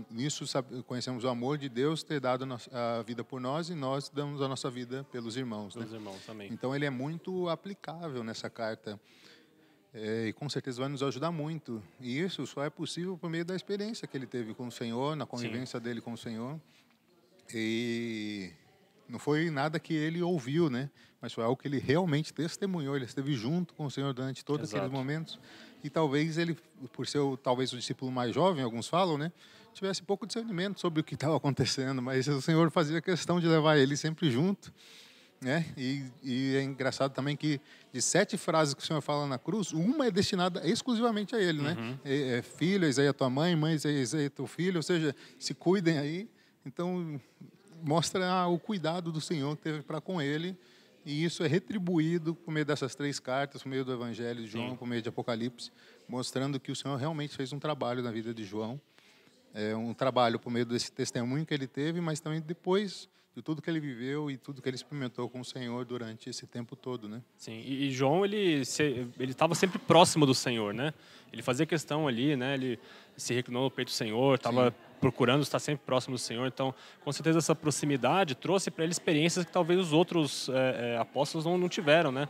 nisso conhecemos o amor de Deus ter dado a vida por nós e nós damos a nossa vida pelos irmãos. Pelos irmãos, amém. Então ele é muito aplicável nessa carta e com certeza vai nos ajudar muito. E isso só é possível por meio da experiência que ele teve com o Senhor, na convivência dele com o Senhor. E não foi nada que ele ouviu, né? Mas foi algo que ele realmente testemunhou. Ele esteve junto com o Senhor durante todos aqueles momentos. E talvez ele, por ser talvez o discípulo mais jovem, alguns falam, né? Tivesse pouco discernimento sobre o que estava acontecendo. Mas o Senhor fazia questão de levar ele sempre junto, né? E é engraçado também que de 7 frases que o Senhor fala na cruz, uma é destinada exclusivamente a ele, né? Filho, eis aí a tua mãe, mãe, eis aí teu filho. Ou seja, se cuidem aí. Então, mostra o cuidado do Senhor que teve para com ele, e isso é retribuído por meio dessas 3 cartas, por meio do Evangelho de João, por meio de Apocalipse, mostrando que o Senhor realmente fez um trabalho na vida de João, um trabalho por meio desse testemunho que ele teve, mas também depois de tudo que ele viveu e tudo que ele experimentou com o Senhor durante esse tempo todo, né? Sim, e João, ele estava sempre próximo do Senhor, né? Ele fazia questão ali, né? Ele se reclinou no peito do Senhor, estava procurando estar sempre próximo do Senhor. Então, com certeza, essa proximidade trouxe para ele experiências que talvez os outros apóstolos não tiveram, né?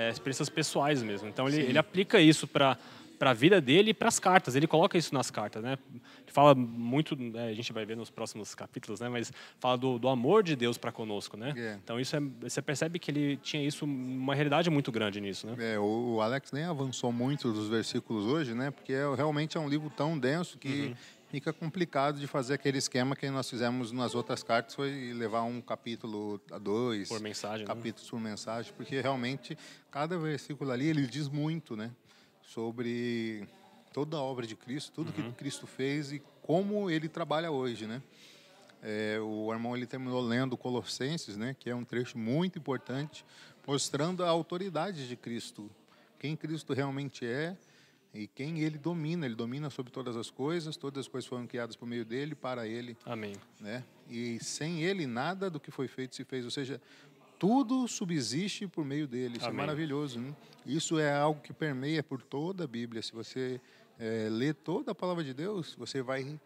Experiências pessoais mesmo. Então, ele aplica isso para a vida dele e para as cartas. Ele coloca isso nas cartas, né? Ele fala muito, a gente vai ver nos próximos capítulos, né? Mas fala do amor de Deus para conosco, né? Então, isso você percebe que ele tinha isso, uma realidade muito grande nisso, né? O Alex nem avançou muito dos versículos hoje, né? Porque realmente é um livro tão denso que fica complicado de fazer aquele esquema que nós fizemos nas outras cartas, foi levar um capítulo a 2 por mensagem, capítulos por mensagem, porque realmente cada versículo ali ele diz muito, né? Sobre toda a obra de Cristo, tudo que Cristo fez e como ele trabalha hoje, né? O irmão ele terminou lendo Colossenses, né? Que é um trecho muito importante, mostrando a autoridade de Cristo, quem Cristo realmente é, e quem ele domina sobre todas as coisas foram criadas por meio dele, para ele. Amém. Né? E sem ele nada do que foi feito se fez, ou seja, tudo subsiste por meio dele. Isso Amém. é maravilhoso, né? Isso é algo que permeia por toda a Bíblia. Se você ler toda a palavra de Deus, você vai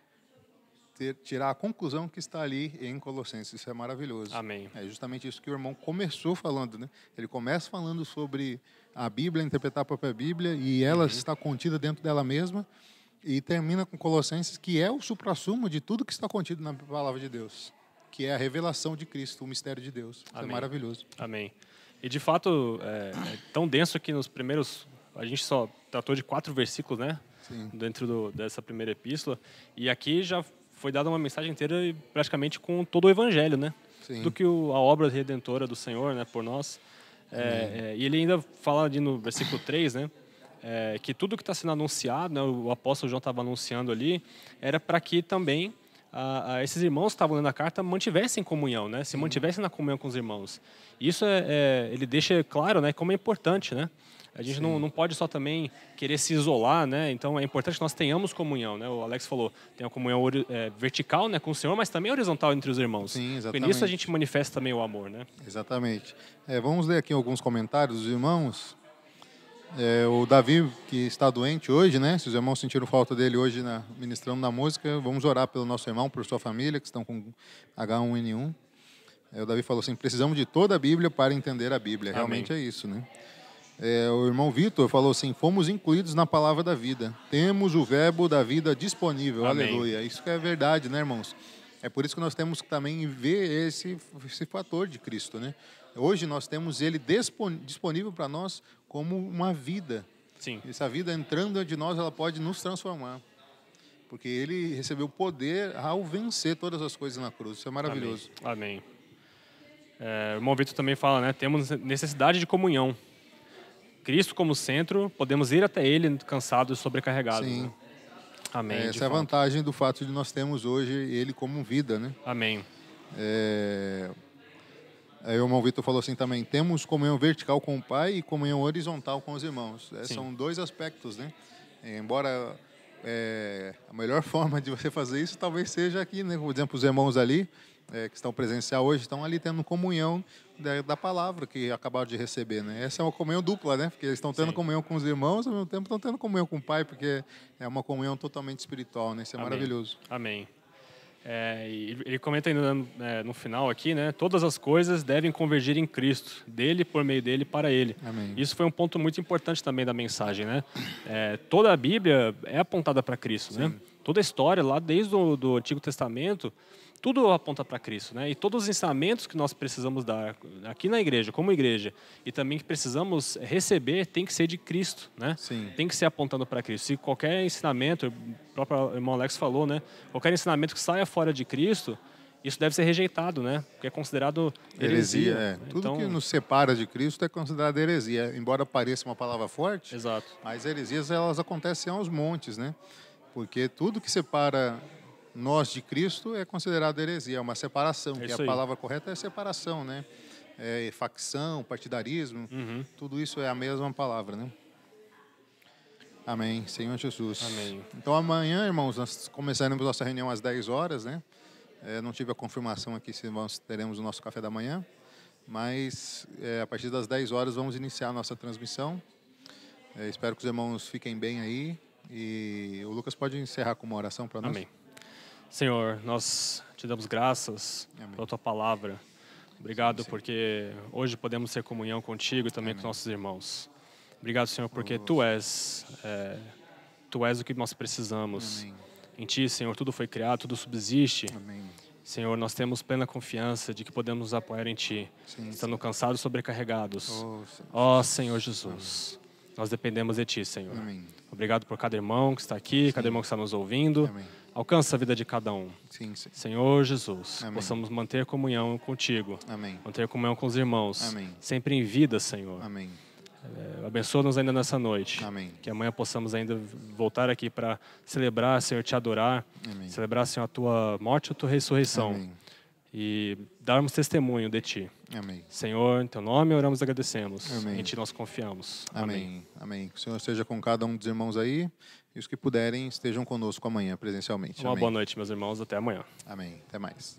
tirar a conclusão que está ali em Colossenses. Isso é maravilhoso. Amém. É justamente isso que o irmão começou falando, né? Ele começa falando sobre a Bíblia, interpretar a própria Bíblia, e ela está contida dentro dela mesma, e termina com Colossenses, que é o suprassumo de tudo que está contido na palavra de Deus, que é a revelação de Cristo, o mistério de Deus. Isso é maravilhoso. Amém. E de fato, é tão denso que nos primeiros... A gente só tratou de 4 versículos, né? Sim. Dentro dessa primeira epístola. E aqui já foi dada uma mensagem inteira, praticamente com todo o evangelho, né? Sim. Do que a obra redentora do Senhor, né? Por nós. E ele ainda fala ali no versículo 3, né? Que tudo que está sendo anunciado, né? O apóstolo João estava anunciando ali, era para que também esses irmãos que estavam lendo a carta mantivessem comunhão, né? Se mantivessem na comunhão com os irmãos. Isso ele deixa claro, né? Como é importante, né? A gente não pode só também querer se isolar, né? Então é importante que nós tenhamos comunhão, né? O Alex falou, tem a comunhão vertical, né, com o Senhor, mas também horizontal entre os irmãos. Sim, exatamente. Porque nisso a gente manifesta também o amor, né? Exatamente. Vamos ler aqui alguns comentários dos irmãos. O Davi, que está doente hoje, né? Se os irmãos sentiram falta dele hoje ministrando na música, vamos orar pelo nosso irmão, por sua família, que estão com H1N1. O Davi falou assim, precisamos de toda a Bíblia para entender a Bíblia. Realmente é isso, né? O irmão Vitor falou assim, fomos incluídos na palavra da vida. Temos o verbo da vida disponível. Amém. Aleluia. Isso que é verdade, né, irmãos? É por isso que nós temos que também ver esse fator de Cristo, né? Hoje nós temos ele disponível para nós como uma vida. Sim. Essa vida entrando de nós, ela pode nos transformar. Porque ele recebeu poder ao vencer todas as coisas na cruz. Isso é maravilhoso. Amém. O irmão Vitor também fala, né? Temos necessidade de comunhão. Cristo como centro, podemos ir até Ele cansados e sobrecarregados. Sim. Né? Amém. Essa é a vantagem do fato de nós termos hoje Ele como vida, né? Amém. Aí o irmão Vitor falou assim também, temos comunhão vertical com o Pai e comunhão horizontal com os irmãos. São 2 aspectos, né? Embora a melhor forma de você fazer isso talvez seja aqui, né? Por exemplo, os irmãos ali, que estão presencial hoje, estão ali tendo comunhão da palavra que acabaram de receber, né? Essa é uma comunhão dupla, né? Porque eles estão tendo comunhão com os irmãos, ao mesmo tempo estão tendo comunhão com o Pai, porque é uma comunhão totalmente espiritual, né? Isso é maravilhoso. Amém. E ele comenta ainda no final aqui, né? Todas as coisas devem convergir em Cristo, dele, por meio dele, para ele. Amém. Isso foi um ponto muito importante também da mensagem, né? Toda a Bíblia é apontada para Cristo, né? Toda a história lá, desde o Antigo Testamento, tudo aponta para Cristo, né? E todos os ensinamentos que nós precisamos dar aqui na igreja, como igreja, e também que precisamos receber, tem que ser de Cristo, né? Sim. Tem que ser apontando para Cristo. Se qualquer ensinamento, o próprio irmão Alex falou, né? Qualquer ensinamento que saia fora de Cristo, isso deve ser rejeitado, né? Porque é considerado heresia. Tudo então, que nos separa de Cristo é considerado heresia, embora pareça uma palavra forte. Exato. Mas heresias, elas acontecem aos montes, né? Porque tudo que separa nós de Cristo é considerado heresia, é uma separação, que a palavra correta é separação, né? Facção, partidarismo, tudo isso é a mesma palavra, né? Amém, Senhor Jesus. Amém. Então amanhã, irmãos, nós começaremos nossa reunião às 10 horas, né? Não tive a confirmação aqui se nós teremos o nosso café da manhã, mas a partir das 10 horas vamos iniciar a nossa transmissão. Espero que os irmãos fiquem bem aí e o Lucas pode encerrar com uma oração para nós. Amém. Senhor, nós te damos graças pela tua palavra. Obrigado porque hoje podemos ter comunhão contigo e também com nossos irmãos. Obrigado, Senhor, porque tu és o que nós precisamos. Amém. Em ti, Senhor, tudo foi criado, tudo subsiste. Amém. Senhor, nós temos plena confiança de que podemos nos apoiar em ti, estando cansados e sobrecarregados. Senhor Jesus, nós dependemos de ti, Senhor. Amém. Obrigado por cada irmão que está aqui, cada irmão que está nos ouvindo. Amém. Alcança a vida de cada um. Sim. Senhor Jesus, Amém. possamos manter comunhão contigo, Amém. manter comunhão com os irmãos, Amém. sempre em vida, Senhor. Amém. Abençoa-nos ainda nessa noite. Amém. Que amanhã possamos ainda voltar aqui para celebrar, Senhor, te adorar, Amém. celebrar, Senhor, a tua morte e a tua ressurreição. Amém. e darmos testemunho de Ti. Amém. Senhor, em Teu nome oramos e agradecemos. Amém. Em Ti nós confiamos. Amém. Amém. Que o Senhor esteja com cada um dos irmãos aí e os que puderem estejam conosco amanhã presencialmente. Uma Amém. boa noite, meus irmãos. Até amanhã. Amém. Até mais.